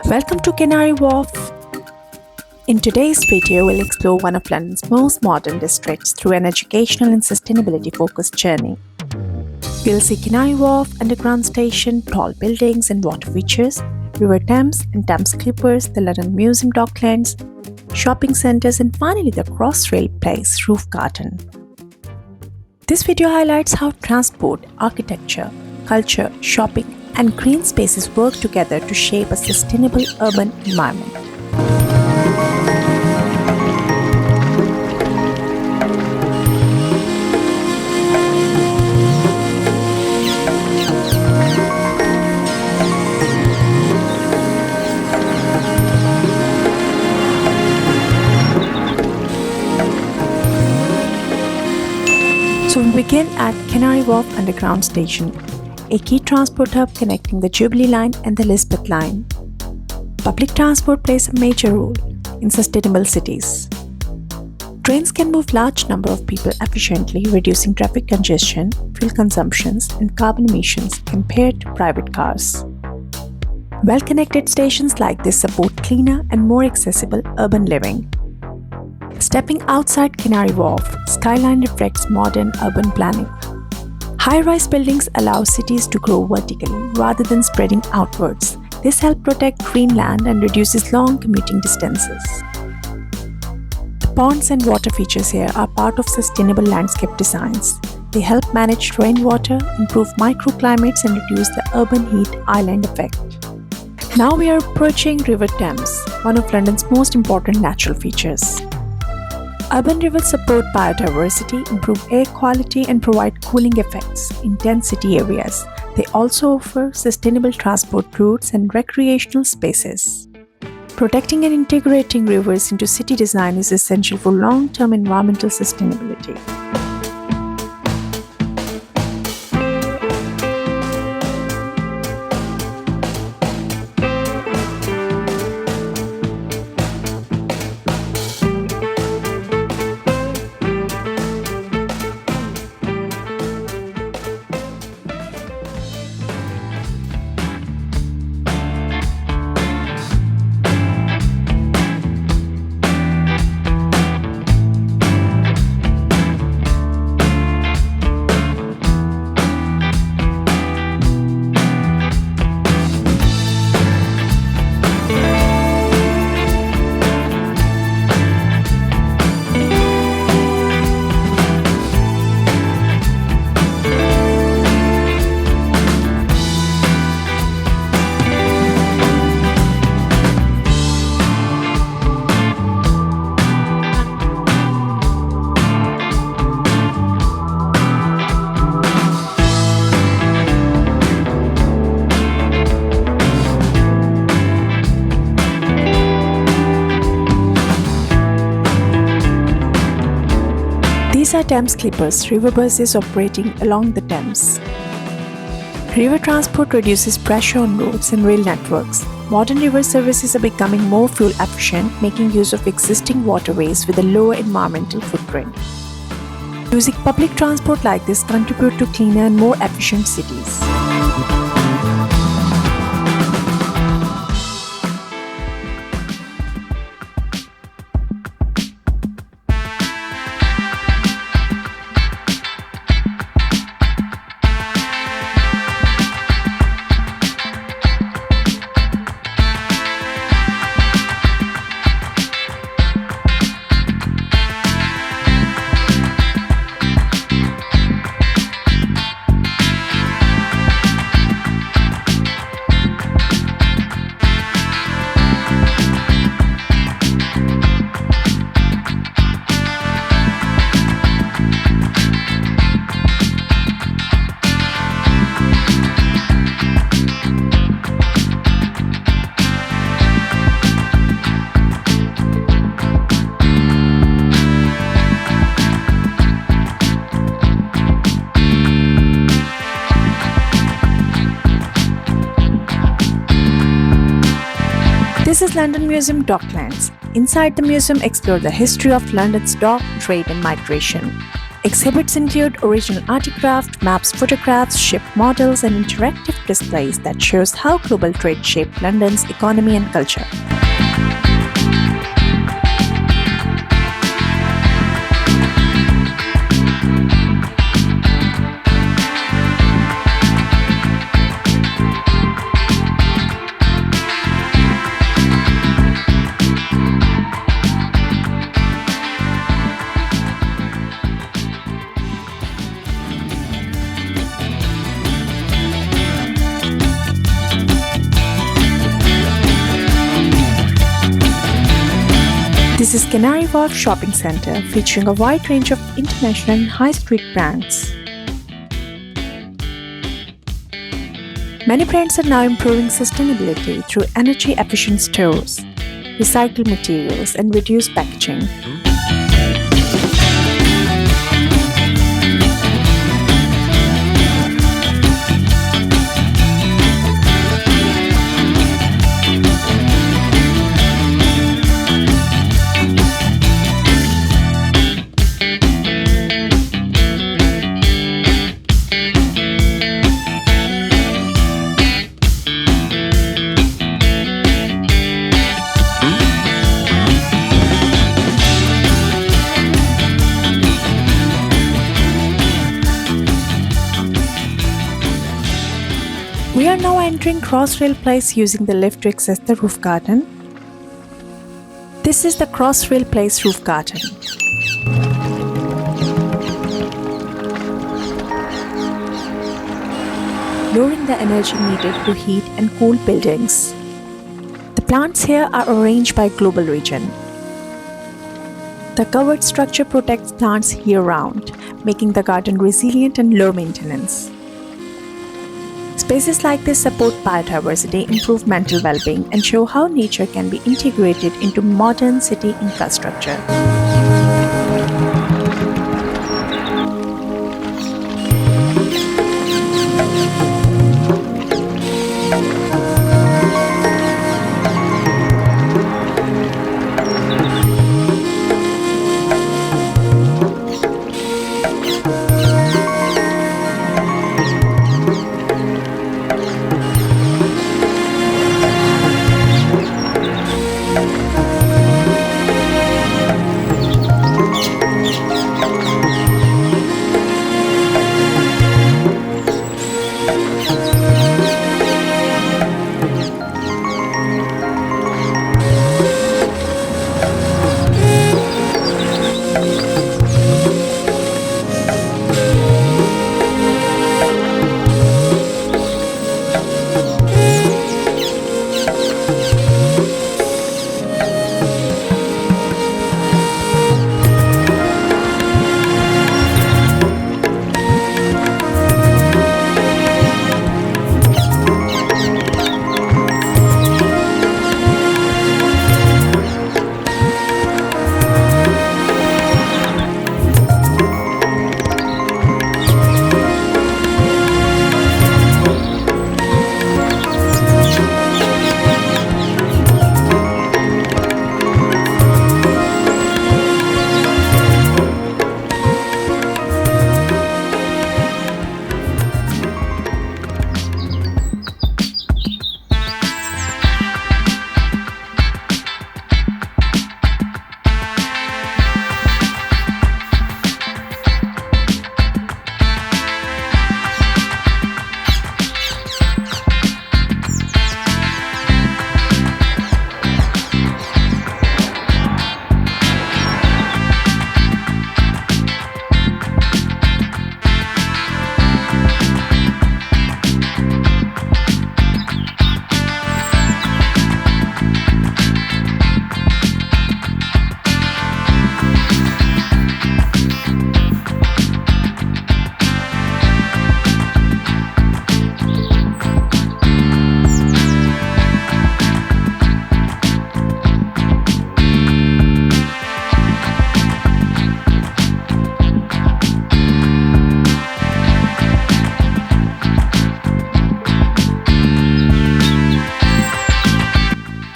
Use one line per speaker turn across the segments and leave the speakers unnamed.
Welcome to Canary Wharf. In today's video, we'll explore one of London's most modern districts through an educational and sustainability-focused journey. We'll see Canary Wharf Underground Station, tall buildings and water features, River Thames and Thames Clippers, the London Museum Docklands, shopping centres, and finally the Crossrail Place Roof Garden. This video highlights how transport, architecture, culture, shopping, and green spaces work together to shape a sustainable urban environment. So we begin at Canary Wharf Underground Station, a key transport hub connecting the Jubilee Line and the Elizabeth Line. Public transport plays a major role in sustainable cities. Trains can move large number of people efficiently, reducing traffic congestion, fuel consumptions, and carbon emissions compared to private cars. Well-connected stations like this support cleaner and more accessible urban living. Stepping outside Canary Wharf, skyline reflects modern urban planning. High-rise buildings allow cities to grow vertically rather than spreading outwards. This helps protect green land and reduces long commuting distances. The ponds and water features here are part of sustainable landscape designs. They help manage rainwater, improve microclimates, and reduce the urban heat island effect. Now we are approaching River Thames, one of London's most important natural features. Urban rivers support biodiversity, improve air quality, and provide cooling effects in dense city areas. They also offer sustainable transport routes and recreational spaces. Protecting and integrating rivers into city design is essential for long-term environmental sustainability. These are Thames Clippers, river buses operating along the Thames. River transport reduces pressure on roads and rail networks. Modern river services are becoming more fuel efficient, making use of existing waterways with a lower environmental footprint. Using public transport like this contributes to cleaner and more efficient cities. This is London Museum Docklands. Inside the museum, explore the history of London's dock, trade and migration. Exhibits include original artifacts, maps, photographs, ship models, and interactive displays that shows how global trade shaped London's economy and culture. This is Canary Wharf Shopping Centre, featuring a wide range of international and high street brands. Many brands are now improving sustainability through energy-efficient stores, recycled materials, and reduced packaging. We are now entering Crossrail Place using the lift to access the roof garden. This is the Crossrail Place Roof Garden. Lowering the energy needed to heat and cool buildings. The plants here are arranged by global region. The covered structure protects plants year-round, making the garden resilient and low maintenance. Spaces like this support biodiversity, improve mental well-being, and show how nature can be integrated into modern city infrastructure.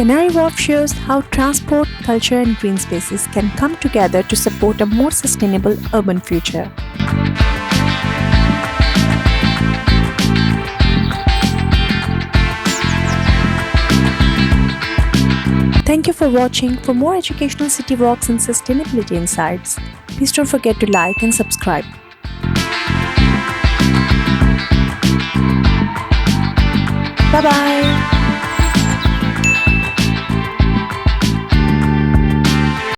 Canary Wharf shows how transport, culture, and green spaces can come together to support a more sustainable urban future. Thank you for watching. For more educational city walks and sustainability insights, please don't forget to like and subscribe. Bye-bye.